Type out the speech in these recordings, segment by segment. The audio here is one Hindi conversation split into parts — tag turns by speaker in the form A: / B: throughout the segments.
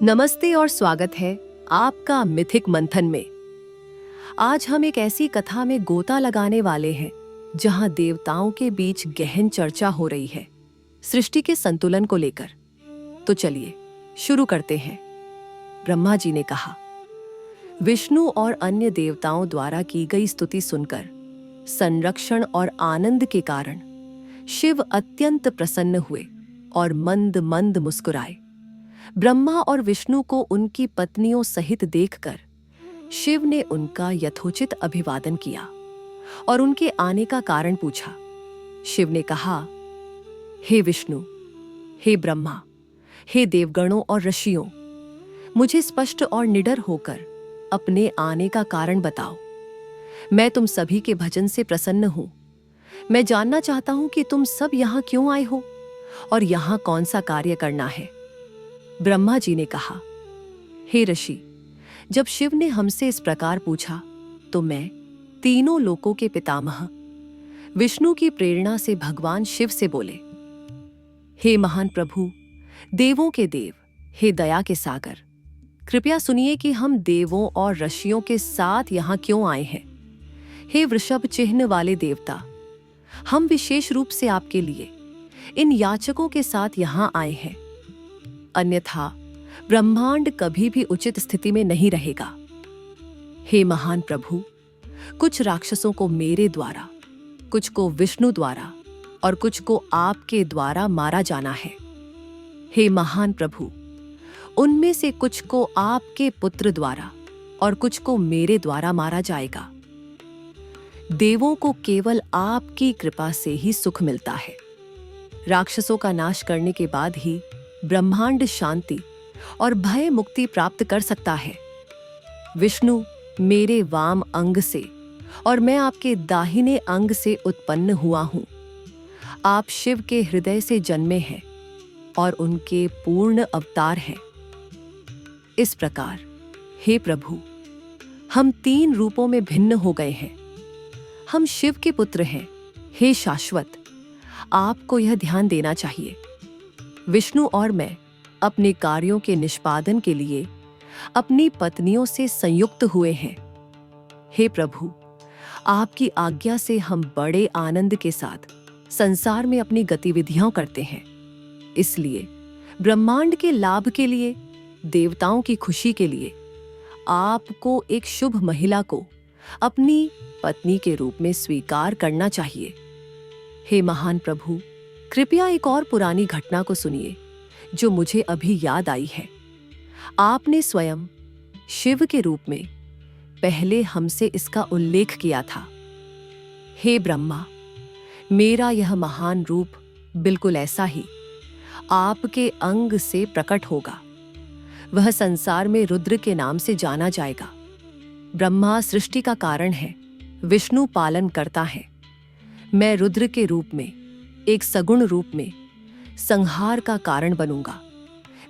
A: नमस्ते और स्वागत है आपका मिथिक मंथन में। आज हम एक ऐसी कथा में गोता लगाने वाले हैं जहां देवताओं के बीच गहन चर्चा हो रही है सृष्टि के संतुलन को लेकर। तो चलिए शुरू करते हैं। ब्रह्मा जी ने कहा, विष्णु और अन्य देवताओं द्वारा की गई स्तुति सुनकर संरक्षण और आनंद के कारण शिव अत्यंत प्रसन्न हुए और मंद मंद मुस्कुराए। ब्रह्मा और विष्णु को उनकी पत्नियों सहित देखकर शिव ने उनका यथोचित अभिवादन किया और उनके आने का कारण पूछा। शिव ने कहा, हे विष्णु, हे ब्रह्मा, हे देवगणों और ऋषियों, मुझे स्पष्ट और निडर होकर अपने आने का कारण बताओ। मैं तुम सभी के भजन से प्रसन्न हूं। मैं जानना चाहता हूं कि तुम सब यहां क्यों आए हो और यहां कौन सा कार्य करना है। ब्रह्मा जी ने कहा, हे ऋषि, जब शिव ने हमसे इस प्रकार पूछा तो मैं तीनों लोकों के पितामह विष्णु की प्रेरणा से भगवान शिव से बोले, हे महान प्रभु, देवों के देव, हे दया के सागर, कृपया सुनिए कि हम देवों और ऋषियों के साथ यहां क्यों आए हैं। हे वृषभ चिन्ह वाले देवता, हम विशेष रूप से आपके लिए इन याचकों के साथ यहां आए हैं, अन्यथा ब्रह्मांड कभी भी उचित स्थिति में नहीं रहेगा। हे महान प्रभु, कुछ राक्षसों को मेरे द्वारा, कुछ को विष्णु द्वारा और कुछ को आपके द्वारा मारा जाना है। हे महान प्रभु, उनमें से कुछ को आपके पुत्र द्वारा और कुछ को मेरे द्वारा मारा जाएगा। देवों को केवल आपकी कृपा से ही सुख मिलता है। राक्षसों का नाश करने के बाद ही ब्रह्मांड शांति और भय मुक्ति प्राप्त कर सकता है। विष्णु मेरे वाम अंग से और मैं आपके दाहिने अंग से उत्पन्न हुआ हूं। आप शिव के हृदय से जन्मे हैं और उनके पूर्ण अवतार हैं। इस प्रकार हे प्रभु, हम तीन रूपों में भिन्न हो गए हैं। हम शिव के पुत्र हैं। हे शाश्वत, आपको यह ध्यान देना चाहिए। विष्णु और मैं अपने कार्यों के निष्पादन के लिए अपनी पत्नियों से संयुक्त हुए हैं। हे प्रभु, आपकी आज्ञा से हम बड़े आनंद के साथ संसार में अपनी गतिविधियां करते हैं। इसलिए ब्रह्मांड के लाभ के लिए, देवताओं की खुशी के लिए आपको एक शुभ महिला को अपनी पत्नी के रूप में स्वीकार करना चाहिए। हे महान प्रभु, कृपया एक और पुरानी घटना को सुनिए जो मुझे अभी याद आई है। आपने स्वयं शिव के रूप में पहले हमसे इसका उल्लेख किया था। हे ब्रह्मा, मेरा यह महान रूप बिल्कुल ऐसा ही आपके अंग से प्रकट होगा। वह संसार में रुद्र के नाम से जाना जाएगा। ब्रह्मा सृष्टि का कारण है, विष्णु पालन करता है। मैं रुद्र के रूप में, एक सगुण रूप में संहार का कारण बनूंगा।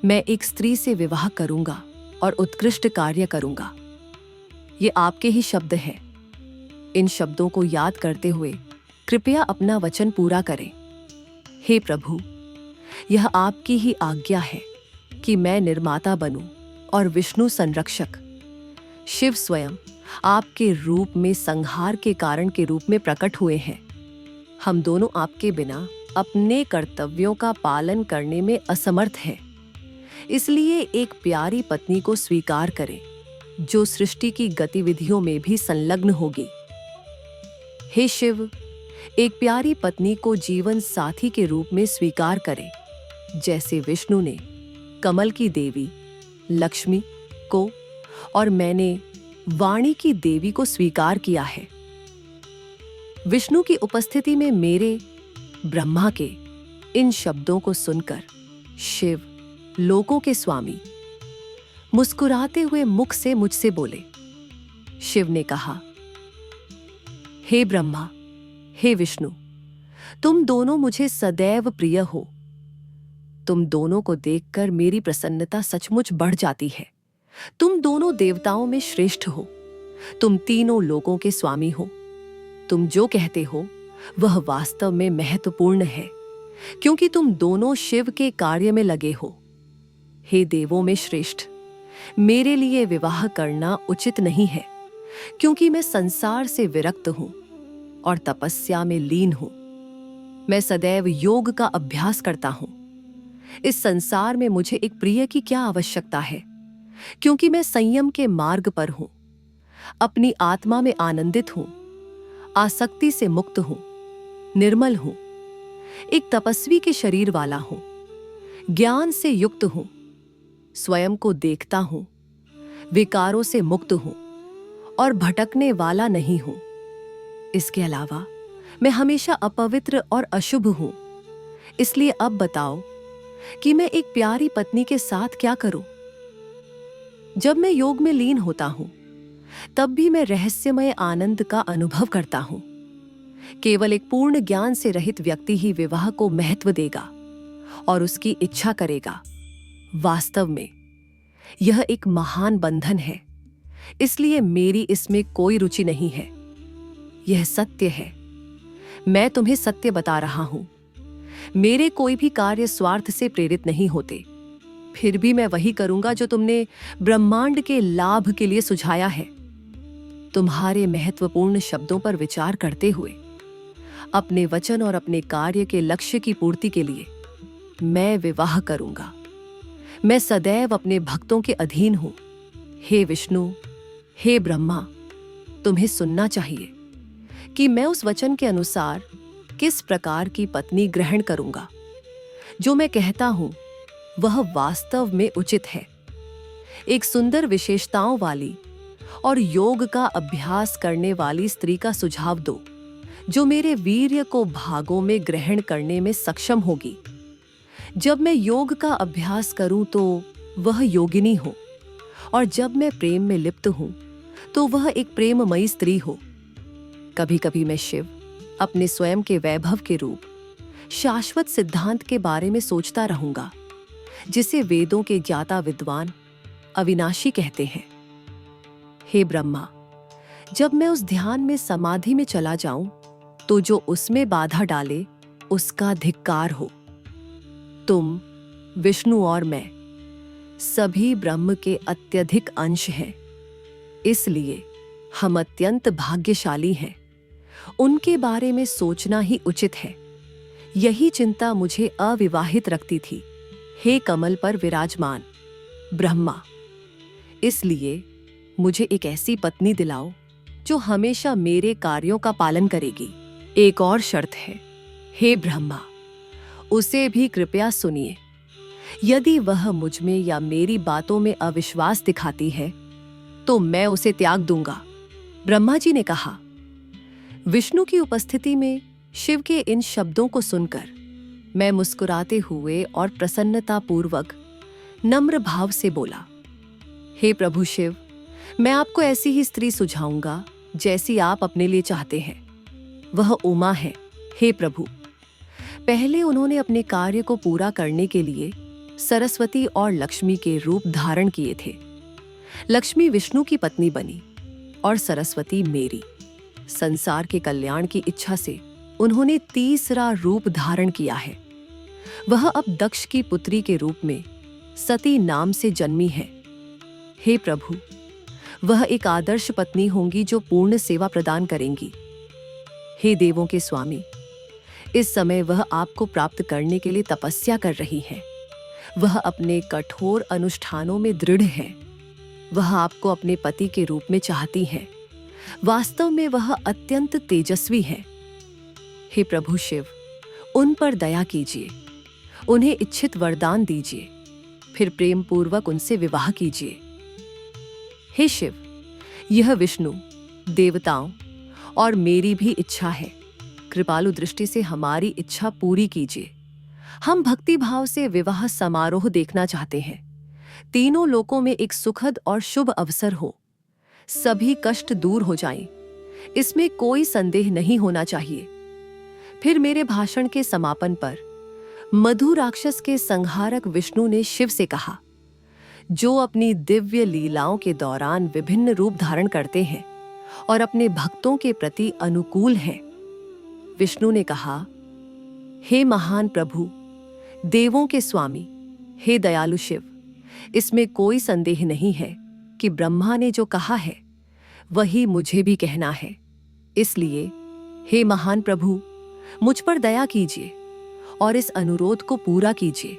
A: मैं एक स्त्री से विवाह करूंगा और उत्कृष्ट कार्य करूंगा। ये आपके ही शब्द हैं। इन शब्दों को याद करते हुए कृपया अपना वचन पूरा करें। हे प्रभु, यह आपकी ही आज्ञा है कि मैं निर्माता बनूं और विष्णु संरक्षक। शिव स्वयं आपके रूप में संहार के कारण के रूप में प्रकट हुए हैं। हम दोनों आपके बिना अपने कर्तव्यों का पालन करने में असमर्थ हैं। इसलिए एक प्यारी पत्नी को स्वीकार करें जो सृष्टि की गतिविधियों में भी संलग्न होगी। हे शिव, एक प्यारी पत्नी को जीवन साथी के रूप में स्वीकार करें, जैसे विष्णु ने कमल की देवी लक्ष्मी को और मैंने वाणी की देवी को स्वीकार किया है। विष्णु की उपस्थिति में मेरे ब्रह्मा के इन शब्दों को सुनकर शिव, लोकों के स्वामी, मुस्कुराते हुए मुख से मुझसे बोले। शिव ने कहा, हे ब्रह्मा, हे विष्णु, तुम दोनों मुझे सदैव प्रिय हो। तुम दोनों को देखकर मेरी प्रसन्नता सचमुच बढ़ जाती है। तुम दोनों देवताओं में श्रेष्ठ हो। तुम तीनों लोकों के स्वामी हो। तुम जो कहते हो वह वास्तव में महत्वपूर्ण है, क्योंकि तुम दोनों शिव के कार्य में लगे हो। हे देवों में श्रेष्ठ, मेरे लिए विवाह करना उचित नहीं है, क्योंकि मैं संसार से विरक्त हूं और तपस्या में लीन हूं। मैं सदैव योग का अभ्यास करता हूं। इस संसार में मुझे एक प्रिय की क्या आवश्यकता है, क्योंकि मैं संयम के मार्ग पर हूं, अपनी आत्मा में आनंदित हूं, आसक्ति से मुक्त हूं, निर्मल हूं, एक तपस्वी के शरीर वाला हूं, ज्ञान से युक्त हूं, स्वयं को देखता हूं, विकारों से मुक्त हूं और भटकने वाला नहीं हूं। इसके अलावा मैं हमेशा अपवित्र और अशुभ हूं। इसलिए अब बताओ कि मैं एक प्यारी पत्नी के साथ क्या करूं? जब मैं योग में लीन होता हूं, तब भी मैं रहस्यमय आनंद का अनुभव करता हूं। केवल एक पूर्ण ज्ञान से रहित व्यक्ति ही विवाह को महत्व देगा और उसकी इच्छा करेगा। वास्तव में यह एक महान बंधन है, इसलिए मेरी इसमें कोई रुचि नहीं है। यह सत्य है, मैं तुम्हें सत्य बता रहा हूं। मेरे कोई भी कार्य स्वार्थ से प्रेरित नहीं होते। फिर भी मैं वही करूंगा जो तुमने ब्रह्मांड के लाभ के लिए सुझाया है। तुम्हारे महत्वपूर्ण शब्दों पर विचार करते हुए, अपने वचन और अपने कार्य के लक्ष्य की पूर्ति के लिए मैं विवाह करूंगा। मैं सदैव अपने भक्तों के अधीन हूं। हे विष्णु, हे ब्रह्मा, तुम्हें सुनना चाहिए कि मैं उस वचन के अनुसार किस प्रकार की पत्नी ग्रहण करूंगा। जो मैं कहता हूं वह वास्तव में उचित है। एक सुंदर विशेषताओं वाली और योग का अभ्यास करने वाली स्त्री का सुझाव दो, जो मेरे वीर्य को भागों में ग्रहण करने में सक्षम होगी। जब मैं योग का अभ्यास करूं तो वह योगिनी हो, और जब मैं प्रेम में लिप्त हूं तो वह एक प्रेममयी स्त्री हो। कभी कभी मैं शिव, अपने स्वयं के वैभव के रूप, शाश्वत सिद्धांत के बारे में सोचता रहूंगा, जिसे वेदों के ज्ञाता विद्वान अविनाशी कहते हैं। हे ब्रह्मा, जब मैं उस ध्यान में समाधि में चला जाऊं तो जो उसमें बाधा डाले उसका धिक्कार हो। तुम, विष्णु और मैं सभी ब्रह्म के अत्यधिक अंश हैं, इसलिए हम अत्यंत भाग्यशाली हैं। उनके बारे में सोचना ही उचित है। यही चिंता मुझे अविवाहित रखती थी, हे कमल पर विराजमान ब्रह्मा। इसलिए मुझे एक ऐसी पत्नी दिलाओ जो हमेशा मेरे कार्यों का पालन करेगी। एक और शर्त है, हे ब्रह्मा, उसे भी कृपया सुनिए। यदि वह मुझ में या मेरी बातों में अविश्वास दिखाती है तो मैं उसे त्याग दूंगा। ब्रह्मा जी ने कहा। विष्णु की उपस्थिति में शिव के इन शब्दों को सुनकर मैं मुस्कुराते हुए और प्रसन्नतापूर्वक नम्र भाव से बोला, हे प्रभु शिव, मैं आपको ऐसी ही स्त्री सुझाऊंगा जैसी आप अपने लिए चाहते हैं। वह उमा है, हे प्रभु। पहले उन्होंने अपने कार्य को पूरा करने के लिए सरस्वती और लक्ष्मी के रूप धारण किए थे। लक्ष्मी विष्णु की पत्नी बनी और सरस्वती मेरी। संसार के कल्याण की इच्छा से उन्होंने तीसरा रूप धारण किया है। वह अब दक्ष की पुत्री के रूप में सती नाम से जन्मी है। हे प्रभु, वह एक आदर्श पत्नी होंगी जो पूर्ण सेवा प्रदान करेंगी। हे देवों के स्वामी, इस समय वह आपको प्राप्त करने के लिए तपस्या कर रही है। वह अपने कठोर अनुष्ठानों में दृढ़ है। वह आपको अपने पति के रूप में चाहती है। वास्तव में वह अत्यंत तेजस्वी है। हे प्रभु शिव, उन पर दया कीजिए, उन्हें इच्छित वरदान दीजिए, फिर प्रेम पूर्वक उनसे विवाह कीजिए। हे शिव, यह विष्णु, देवताओं और मेरी भी इच्छा है। कृपालु दृष्टि से हमारी इच्छा पूरी कीजिए। हम भक्ति भाव से विवाह समारोह देखना चाहते हैं। तीनों लोकों में एक सुखद और शुभ अवसर हो। सभी कष्ट दूर हो जाएं, इसमें कोई संदेह नहीं होना चाहिए। फिर मेरे भाषण के समापन पर मधु राक्षस के संहारक विष्णु ने शिव से कहा, जो अपनी दिव्य लीलाओं के दौरान विभिन्न रूप धारण करते हैं और अपने भक्तों के प्रति अनुकूल हैं। विष्णु ने कहा, हे महान प्रभु, देवों के स्वामी, हे दयालु शिव, इसमें कोई संदेह नहीं है कि ब्रह्मा ने जो कहा है वही मुझे भी कहना है। इसलिए हे महान प्रभु, मुझ पर दया कीजिए और इस अनुरोध को पूरा कीजिए।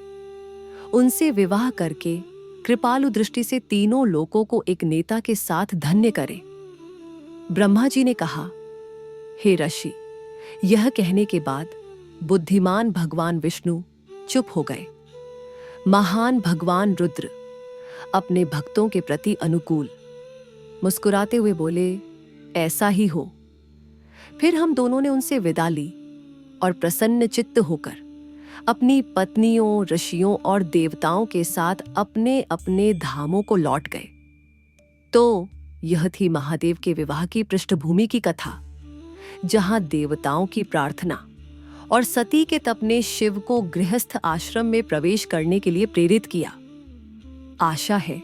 A: उनसे विवाह करके कृपालु दृष्टि से तीनों लोकों को एक नेता के साथ धन्य करें। ब्रह्मा जी ने कहा, हे ऋषि, यह कहने के बाद बुद्धिमान भगवान विष्णु चुप हो गए। महान भगवान रुद्र अपने भक्तों के प्रति अनुकूल मुस्कुराते हुए बोले, ऐसा ही हो। फिर हम दोनों ने उनसे विदा ली और प्रसन्न चित्त होकर अपनी पत्नियों, ऋषियों और देवताओं के साथ अपने अपने धामों को लौट गए। तो यह थी महादेव के विवाह की पृष्ठभूमि की कथा, जहां देवताओं की प्रार्थना और सती के तप ने शिव को गृहस्थ आश्रम में प्रवेश करने के लिए प्रेरित किया। आशा है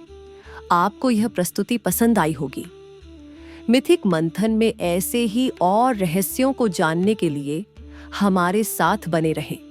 A: आपको यह प्रस्तुति पसंद आई होगी। मिथिक मंथन में ऐसे ही और रहस्यों को जानने के लिए हमारे साथ बने रहें।